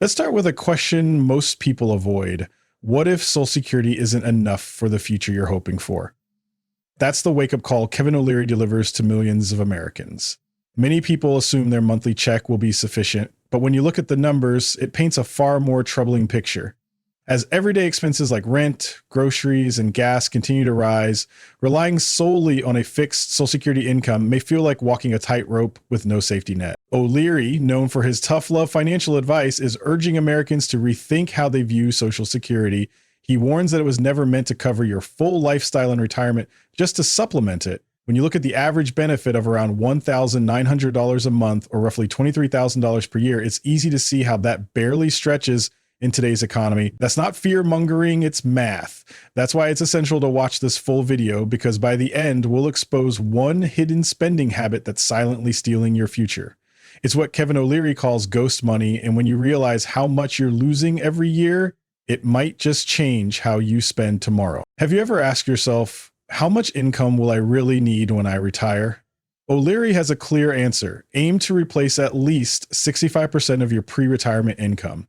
Let's start with a question most people avoid. What if Social Security isn't enough for the future you're hoping for? That's the wake-up call Kevin O'Leary delivers to millions of Americans. Many people assume their monthly check will be sufficient, but when you look at the numbers, it paints a far more troubling picture. As everyday expenses like rent, groceries, and gas continue to rise, relying solely on a fixed Social Security income may feel like walking a tightrope with no safety net. O'Leary, known for his tough love financial advice, is urging Americans to rethink how they view Social Security. He warns that it was never meant to cover your full lifestyle in retirement, just to supplement it. When you look at the average benefit of around $1,900 a month, or roughly $23,000 per year, it's easy to see how that barely stretches in today's economy. That's not fear mongering, it's math. That's why it's essential to watch this full video, because by the end, we'll expose one hidden spending habit that's silently stealing your future. It's what Kevin O'Leary calls ghost money, and when you realize how much you're losing every year, it might just change how you spend tomorrow. Have you ever asked yourself, how much income will I really need when I retire? O'Leary has a clear answer. Aim to replace at least 65% of your pre-retirement income.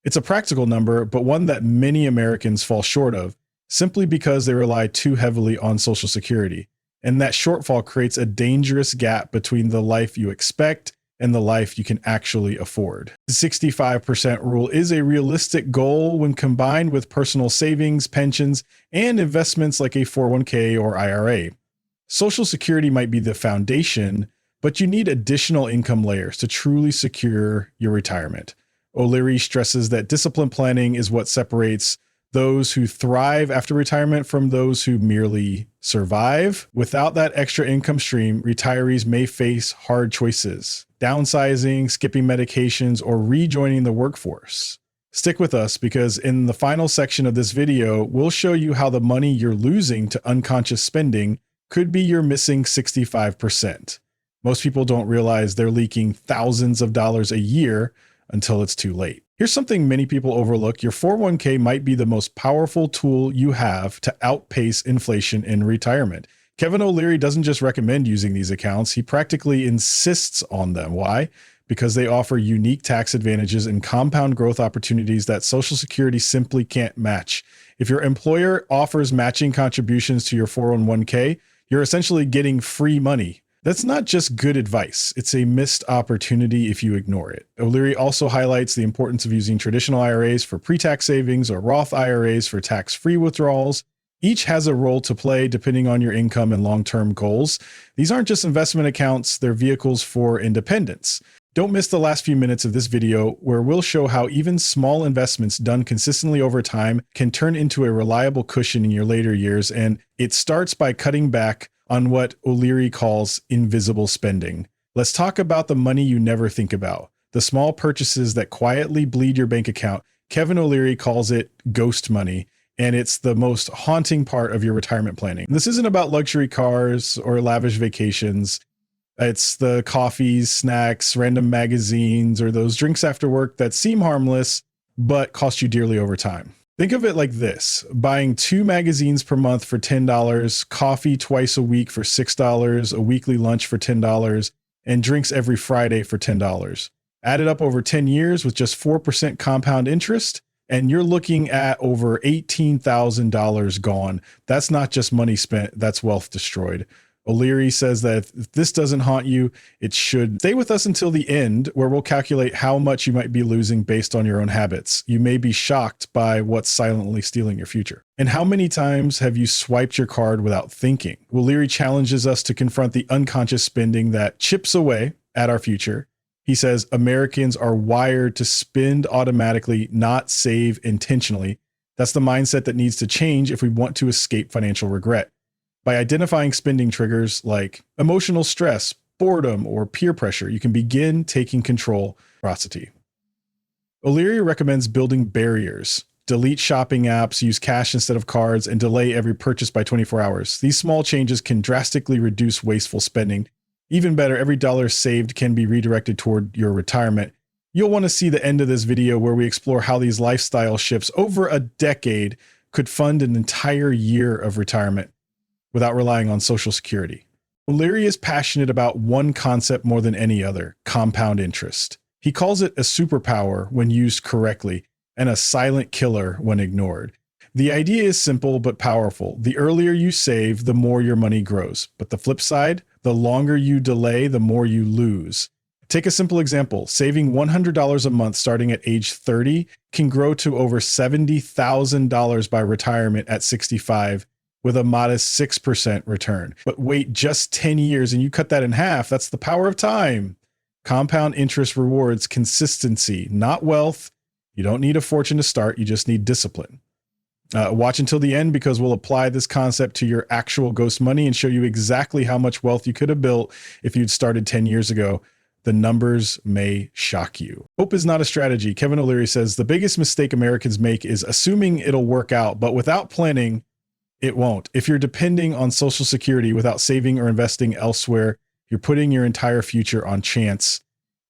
It's a practical number, but one that many Americans fall short of, simply because they rely too heavily on Social Security. And that shortfall creates a dangerous gap between the life you expect and the life you can actually afford. The 65% rule is a realistic goal when combined with personal savings, pensions, and investments like a 401k or IRA. Social Security might be the foundation, but you need additional income layers to truly secure your retirement. O'Leary stresses that disciplined planning is what separates those who thrive after retirement from those who merely survive. Without that extra income stream, retirees may face hard choices, downsizing, skipping medications, or rejoining the workforce. Stick with us, because in the final section of this video, we'll show you how the money you're losing to unconscious spending could be your missing 65%. Most people don't realize they're leaking thousands of dollars a year until it's too late. Here's something many people overlook. Your 401k might be the most powerful tool you have to outpace inflation in retirement. Kevin O'Leary doesn't just recommend using these accounts, he practically insists on them. Why? Because they offer unique tax advantages and compound growth opportunities that Social Security simply can't match. If your employer offers matching contributions to your 401k, you're essentially getting free money. That's not just good advice. It's a missed opportunity if you ignore it. O'Leary also highlights the importance of using traditional IRAs for pre-tax savings or Roth IRAs for tax-free withdrawals. Each has a role to play depending on your income and long-term goals. These aren't just investment accounts, they're vehicles for independence. Don't miss the last few minutes of this video, where we'll show how even small investments done consistently over time can turn into a reliable cushion in your later years. And it starts by cutting back on what O'Leary calls invisible spending. Let's talk about the money you never think about, the small purchases that quietly bleed your bank account. Kevin O'Leary calls it ghost money, and it's the most haunting part of your retirement planning. This isn't about luxury cars or lavish vacations. It's the coffees, snacks, random magazines, or those drinks after work that seem harmless, but cost you dearly over time. Think of it like this: buying 2 magazines per month for $10, coffee twice a week for $6, a weekly lunch for $10, and drinks every Friday for $10. Added up over 10 years with just 4% compound interest, and you're looking at over $18,000 gone. That's not just money spent, that's wealth destroyed. O'Leary says that if this doesn't haunt you, it should. Stay with us until the end, where we'll calculate how much you might be losing based on your own habits. You may be shocked by what's silently stealing your future. And how many times have you swiped your card without thinking? O'Leary challenges us to confront the unconscious spending that chips away at our future. He says Americans are wired to spend automatically, not save intentionally. That's the mindset that needs to change if we want to escape financial regret. By identifying spending triggers like emotional stress, boredom, or peer pressure, you can begin taking control. Reciprocity. O'Leary recommends building barriers. Delete shopping apps, use cash instead of cards, and delay every purchase by 24 hours. These small changes can drastically reduce wasteful spending. Even better, every dollar saved can be redirected toward your retirement. You'll want to see the end of this video, where we explore how these lifestyle shifts over a decade could fund an entire year of retirement without relying on Social Security. O'Leary is passionate about one concept more than any other: compound interest. He calls it a superpower when used correctly and a silent killer when ignored. The idea is simple but powerful. The earlier you save, the more your money grows. But the flip side, the longer you delay, the more you lose. Take a simple example. Saving $100 a month starting at age 30 can grow to over $70,000 by retirement at 65 with a modest 6% return. But wait just 10 years and you cut that in half. That's the power of time. Compound interest rewards consistency, not wealth. You don't need a fortune to start. You just need discipline. Watch until the end because we'll apply this concept to your actual ghost money and show you exactly how much wealth you could have built if you'd started 10 years ago. The numbers may shock you. Hope is not a strategy. Kevin O'Leary says the biggest mistake Americans make is assuming it'll work out, but without planning, it won't. If you're depending on Social Security without saving or investing elsewhere, you're putting your entire future on chance,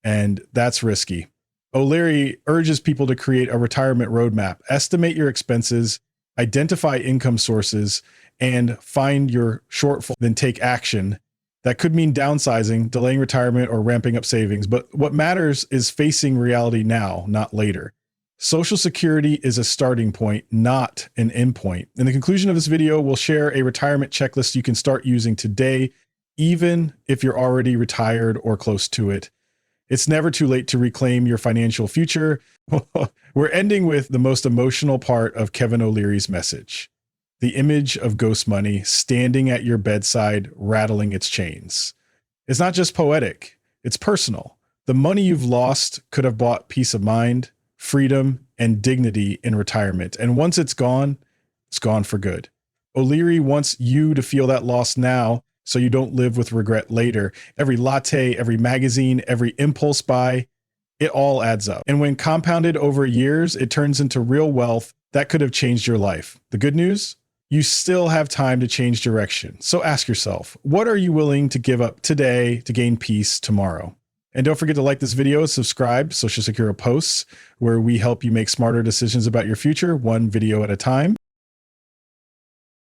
and that's risky. O'Leary urges people to create a retirement roadmap, estimate your expenses, identify income sources, and find your shortfall, then take action. That could mean downsizing, delaying retirement, or ramping up savings. But what matters is facing reality now, not later. Social Security is a starting point, not an endpoint. In the conclusion of this video, we'll share a retirement checklist you can start using today, even if you're already retired or close to it. It's never too late to reclaim your financial future. We're ending with the most emotional part of Kevin O'Leary's message. The image of ghost money standing at your bedside, rattling its chains. It's not just poetic, it's personal. The money you've lost could have bought peace of mind, freedom, and dignity in retirement. And once it's gone for good. O'Leary wants you to feel that loss now so you don't live with regret later. Every latte, every magazine, every impulse buy, it all adds up. And when compounded over years, it turns into real wealth that could have changed your life. The good news? You still have time to change direction. So ask yourself, what are you willing to give up today to gain peace tomorrow? And don't forget to like this video, subscribe to Social Security Posts, where we help you make smarter decisions about your future, one video at a time.